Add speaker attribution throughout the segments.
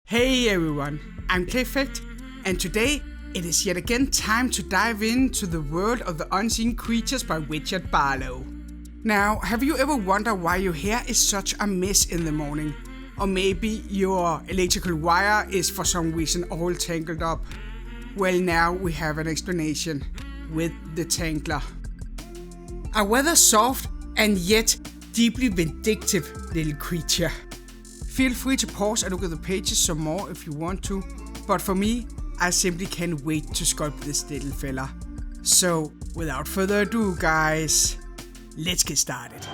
Speaker 1: Hey everyone, I'm Clayfect, and today it is yet again time to dive into the world of the unseen creatures by Richard Barlow. Now, have you ever wondered why your hair is such a mess in the morning? Or maybe your electrical wire is for some reason all tangled up? Well, now we have an explanation with the Tangler. A rather soft and yet deeply vindictive little creature. Feel free to pause and look at the pages some more if you want to, but for me, I simply can't wait to sculpt this little fella. So, without further ado guys, let's get started.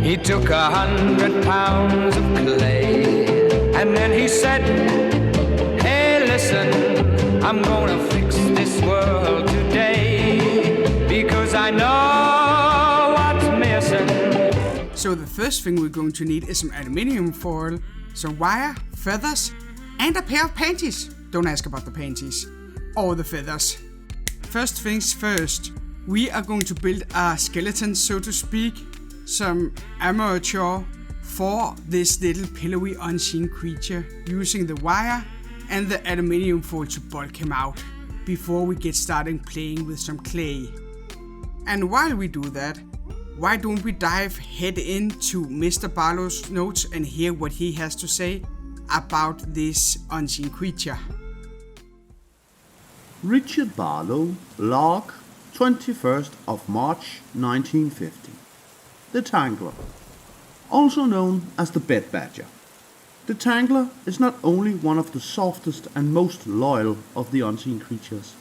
Speaker 2: He took 100 pounds of clay, and then he said, hey listen, I'm gonna fix this world today, because I know what's missing.
Speaker 1: So the first thing we're going to need is some aluminium foil, some wire, feathers, and a pair of panties. Don't ask about the panties, or the feathers. First things first, we are going to build a skeleton, so to speak, some armature for this little pillowy unseen creature, using the wire and the aluminium foil to bulk him out, before we get started playing with some clay. And while we do that, why don't we dive head into Mr. Barlow's notes and hear what he has to say about this unseen creature.
Speaker 3: Richard Barlow, log 21st of March 1950. The Tangler, also known as the bed badger. The Tangler is not only one of the softest and most loyal of the unseen creatures,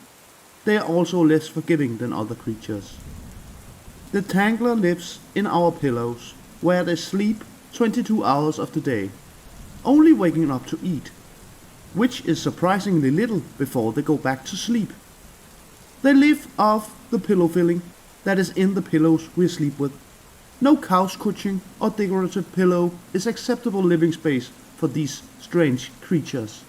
Speaker 3: they are also less forgiving than other creatures. The Tangler lives in our pillows, where they sleep 22 hours of the day, only waking up to eat, which is surprisingly little before they go back to sleep. They live off the pillow filling that is in the pillows we sleep with. No couch cushion or decorative pillow is acceptable living space for these strange creatures.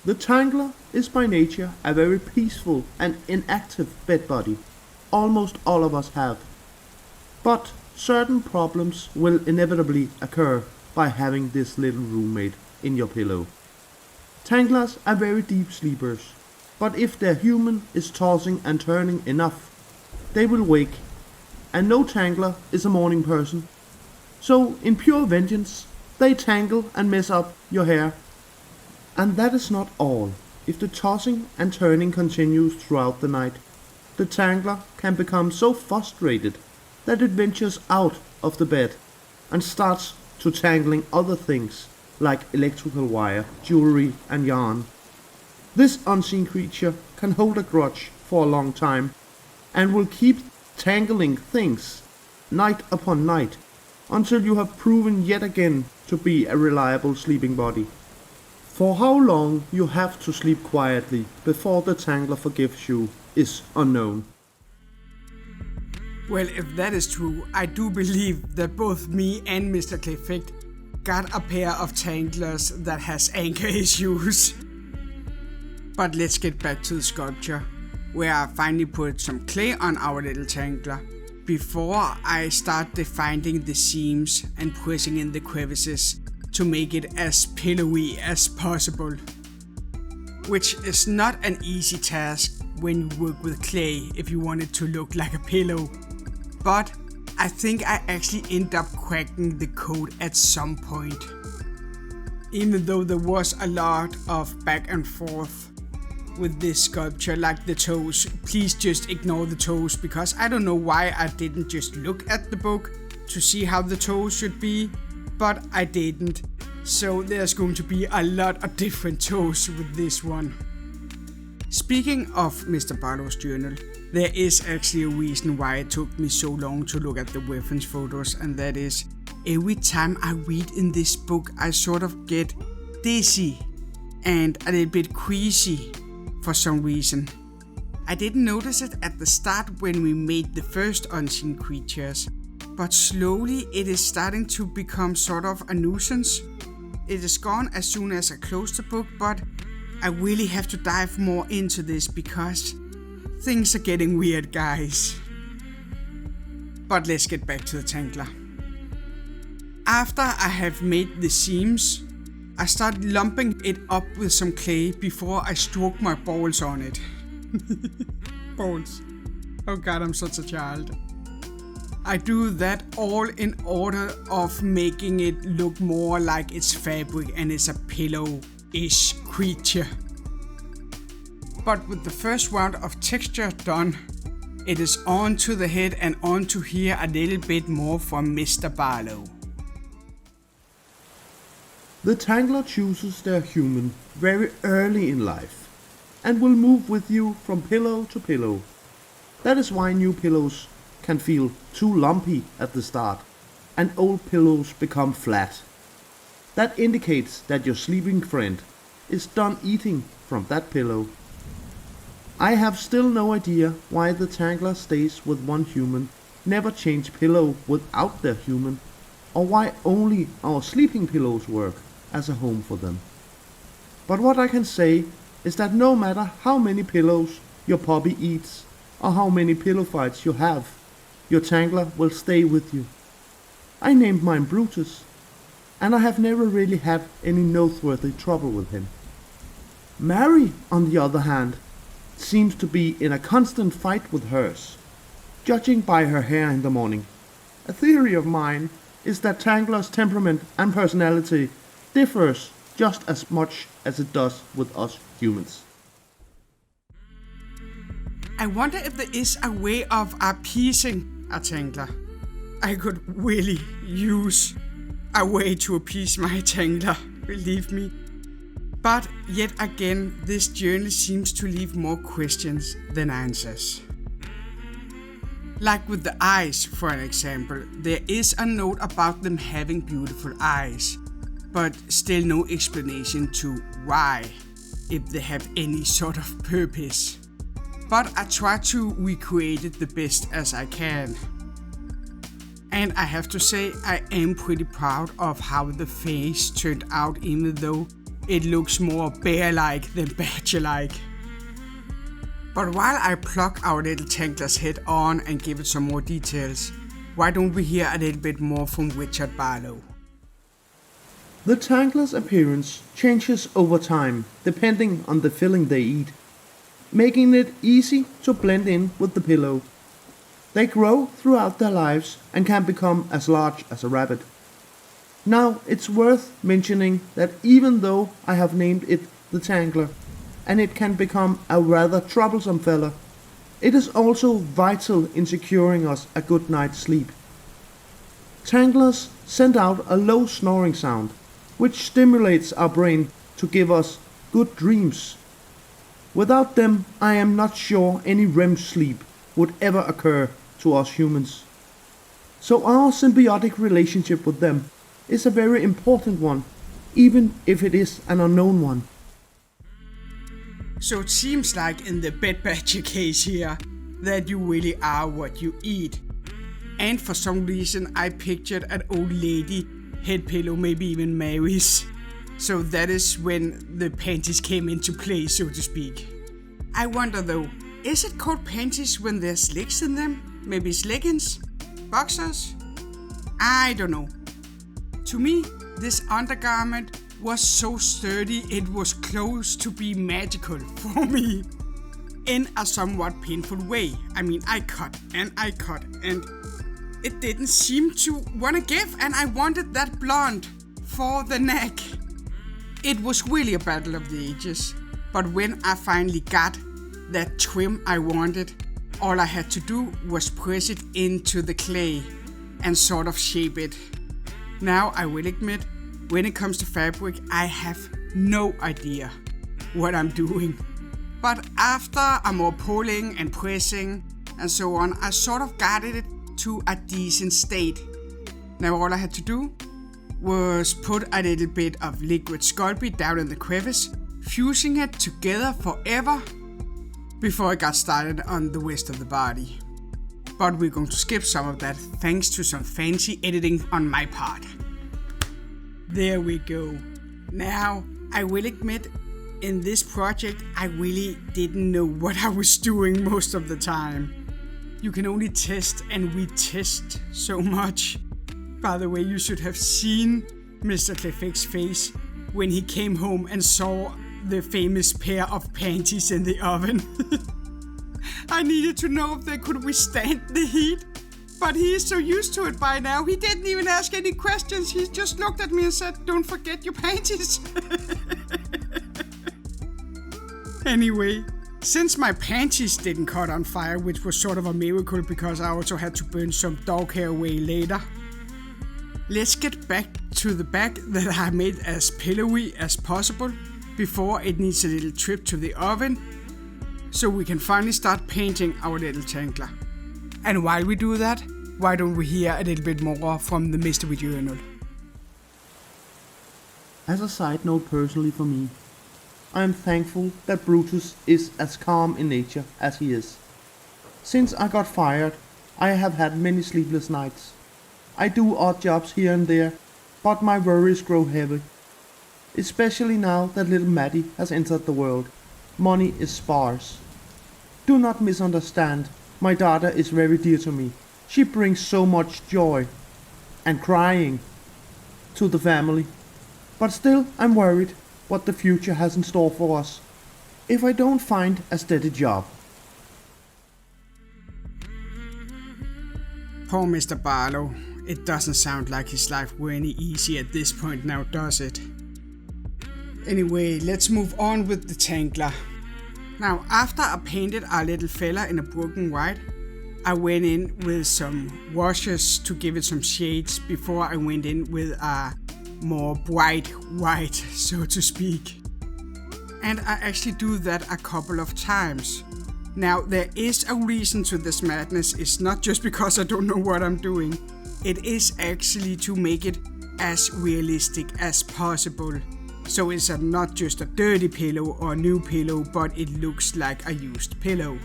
Speaker 3: The Tangler is by nature a very peaceful and inactive bedbody. Almost all of us have. But certain problems will inevitably occur by having this little roommate in your pillow. Tanglers are very deep sleepers, but if their human is tossing and turning enough, they will wake, and no Tangler is a morning person. So in pure vengeance, they tangle and mess up your hair. And that is not all. If the tossing and turning continues throughout the night, the Tangler can become so frustrated that it ventures out of the bed and starts to tangling other things like electrical wire, jewelry and yarn. This unseen creature can hold a grudge for a long time and will keep tangling things night upon night until you have proven yet again to be a reliable sleeping body. For how long you have to sleep quietly before the Tangler forgives you is unknown.
Speaker 1: Well, if that is true, I do believe that both me and Mr. Clayfect got a pair of Tanglers that has anger issues. But let's get back to the sculpture, where I finally put some clay on our little Tangler before I start defining the seams and pressing in the crevices to make it as pillowy as possible. Which is not an easy task when you work with clay if you want it to look like a pillow. But I think I actually end up cracking the code at some point. Even though there was a lot of back and forth with this sculpture, like the toes. Please just ignore the toes, because I don't know why I didn't just look at the book to see how the toes should be, but I didn't. So there's going to be a lot of different toes with this one. Speaking of Mr. Barlow's journal, there is actually a reason why it took me so long to look at the reference photos, and that is, every time I read in this book I sort of get dizzy and a little bit queasy for some reason. I didn't notice it at the start when we made the first unseen creatures, but slowly it is starting to become sort of a nuisance. It is gone as soon as I close the book, but I really have to dive more into this because things are getting weird, guys. But let's get back to the Tangler. After I have made the seams, I start lumping it up with some clay before I stroke my balls on it. Balls. Oh god, I'm such a child. I do that all in order of making it look more like it's fabric and it's a pillow-ish creature. But with the first round of texture done, it is on to the head and on to hear a little bit more from Mr. Barlow.
Speaker 3: The Tangler chooses their human very early in life and will move with you from pillow to pillow. That is why new pillows can feel too lumpy at the start and old pillows become flat. That indicates that your sleeping friend is done eating from that pillow. I have still no idea why the Tangler stays with one human, never change pillow without their human, or why only our sleeping pillows work as a home for them. But what I can say is that no matter how many pillows your puppy eats or how many pillow fights you have, your Tangler will stay with you. I named mine Brutus, and I have never really had any noteworthy trouble with him. Mary, on the other hand, seems to be in a constant fight with hers, judging by her hair in the morning. A theory of mine is that Tangler's temperament and personality differs just as much as it does with us humans.
Speaker 1: I wonder if there is a way of appeasing a Tangler. I could really use a way to appease my Tangler, believe me. But yet again, this journey seems to leave more questions than answers. Like with the eyes, for an example, there is a note about them having beautiful eyes, but still no explanation to why, if they have any sort of purpose. But I try to recreate it the best as I can. And I have to say, I am pretty proud of how the face turned out, even though it looks more bear-like than badger-like. But while I pluck our little Tangler's head on and give it some more details, why don't we hear a little bit more from Richard Barlow?
Speaker 3: The Tangler's appearance changes over time depending on the filling they eat, making it easy to blend in with the pillow. They grow throughout their lives and can become as large as a rabbit. Now it's worth mentioning that even though I have named it the Tangler, and it can become a rather troublesome fella, it is also vital in securing us a good night's sleep. Tanglers send out a low snoring sound, which stimulates our brain to give us good dreams. Without them, I am not sure any REM sleep would ever occur to us humans. So our symbiotic relationship with them is a very important one, even if it is an unknown one.
Speaker 1: So it seems like in the bed badger case here, that you really are what you eat. And for some reason I pictured an old lady head pillow, maybe even Mary's. So that is when the panties came into play, so to speak. I wonder though, is it called panties when there's legs in them? Maybe it's leggings? Boxers? I don't know. To me, this undergarment was so sturdy it was close to be magical for me. In a somewhat painful way. I mean, I cut and it didn't seem to want to give, and I wanted that blonde for the neck. It was really a battle of the ages, but when I finally got that trim I wanted, all I had to do was press it into the clay and sort of shape it. Now I will admit, when it comes to fabric, I have no idea what I'm doing. But after a more pulling and pressing and so on, I sort of got it to a decent state. Now all I had to do was put a little bit of liquid Sculpting down in the crevice, fusing it together forever before I got started on the rest of the body. But we're going to skip some of that thanks to some fancy editing on my part. There we go. Now, I will admit, in this project, I really didn't know what I was doing most of the time. You can only test and retest so much. By the way, you should have seen Mr. Clayfect's face when he came home and saw the famous pair of panties in the oven. I needed to know if they could withstand the heat. But he is so used to it by now, he didn't even ask any questions. He just looked at me and said, "Don't forget your panties." Anyway, since my panties didn't caught on fire, which was sort of a miracle because I also had to burn some dog hair away later, let's get back to the bag that I made as pillowy as possible before it needs a little trip to the oven, so we can finally start painting our little Tangler. And while we do that, why don't we hear a little bit more from the Mystery Journal?
Speaker 3: As a side note personally for me, I am thankful that Brutus is as calm in nature as he is. Since I got fired, I have had many sleepless nights. I do odd jobs here and there, but my worries grow heavy. Especially now that little Maddie has entered the world. Money is sparse. Do not misunderstand, my daughter is very dear to me. She brings so much joy and crying to the family. But still, I'm worried what the future has in store for us if I don't find a steady job.
Speaker 1: Poor Mr. Barlow. It doesn't sound like his life were any easy at this point now, does it? Anyway, let's move on with the Tangler. Now, after I painted our little fella in a broken white, I went in with some washes to give it some shades before I went in with a more bright white, so to speak. And I actually do that a couple of times. Now, there is a reason to this madness. It's not just because I don't know what I'm doing. It is actually to make it as realistic as possible. So it's not just a dirty pillow or a new pillow, but it looks like a used pillow.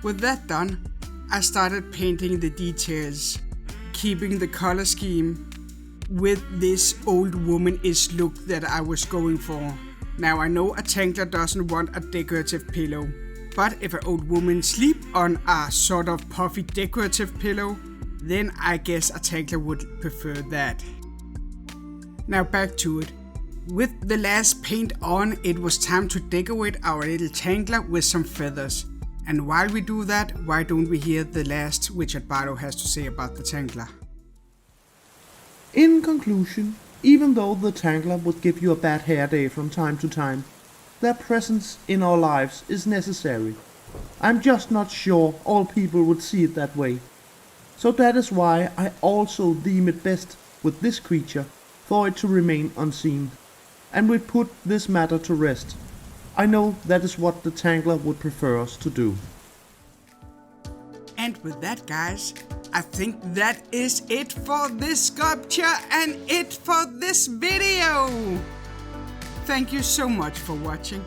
Speaker 1: With that done, I started painting the details, keeping the color scheme with this old woman-ish look that I was going for. Now I know a Tangler doesn't want a decorative pillow, but if an old woman sleep on a sort of puffy decorative pillow, then I guess a Tangler would prefer that. Now back to it. With the last paint on, it was time to decorate our little Tangler with some feathers. And while we do that, why don't we hear the last Richard Barlow has to say about the Tangler?
Speaker 3: In conclusion, even though the Tangler would give you a bad hair day from time to time, their presence in our lives is necessary. I'm just not sure all people would see it that way. So that is why I also deem it best with this creature for it to remain unseen. And we put this matter to rest. I know that is what the Tangler would prefer us to do.
Speaker 1: And with that, guys, I think that is it for this sculpture and it for this video. Thank you so much for watching.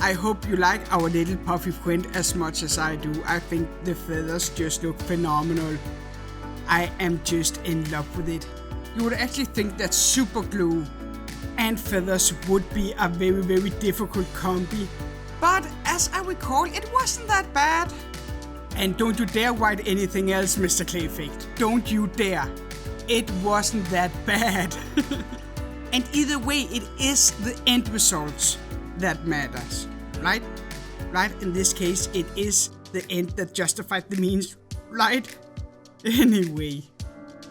Speaker 1: I hope you like our little puffy friend as much as I do. I think the feathers just look phenomenal. I am just in love with it. You would actually think that super glue and feathers would be a very, very difficult combi. But as I recall, it wasn't that bad. And don't you dare write anything else, Mr. Clayfect. Don't you dare. It wasn't that bad. And either way, it is the end results that matters, right? Right? In this case, it is the end that justified the means, right? Anyway,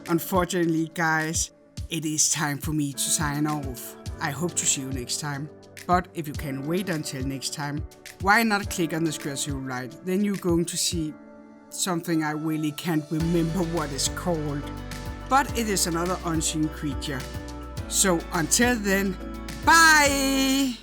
Speaker 1: unfortunately, guys, it is time for me to sign off. I hope to see you next time. But if you can wait until next time, why not click on the square to your right? Then you're going to see something I really can't remember what it's called. But it is another unseen creature. So until then, bye!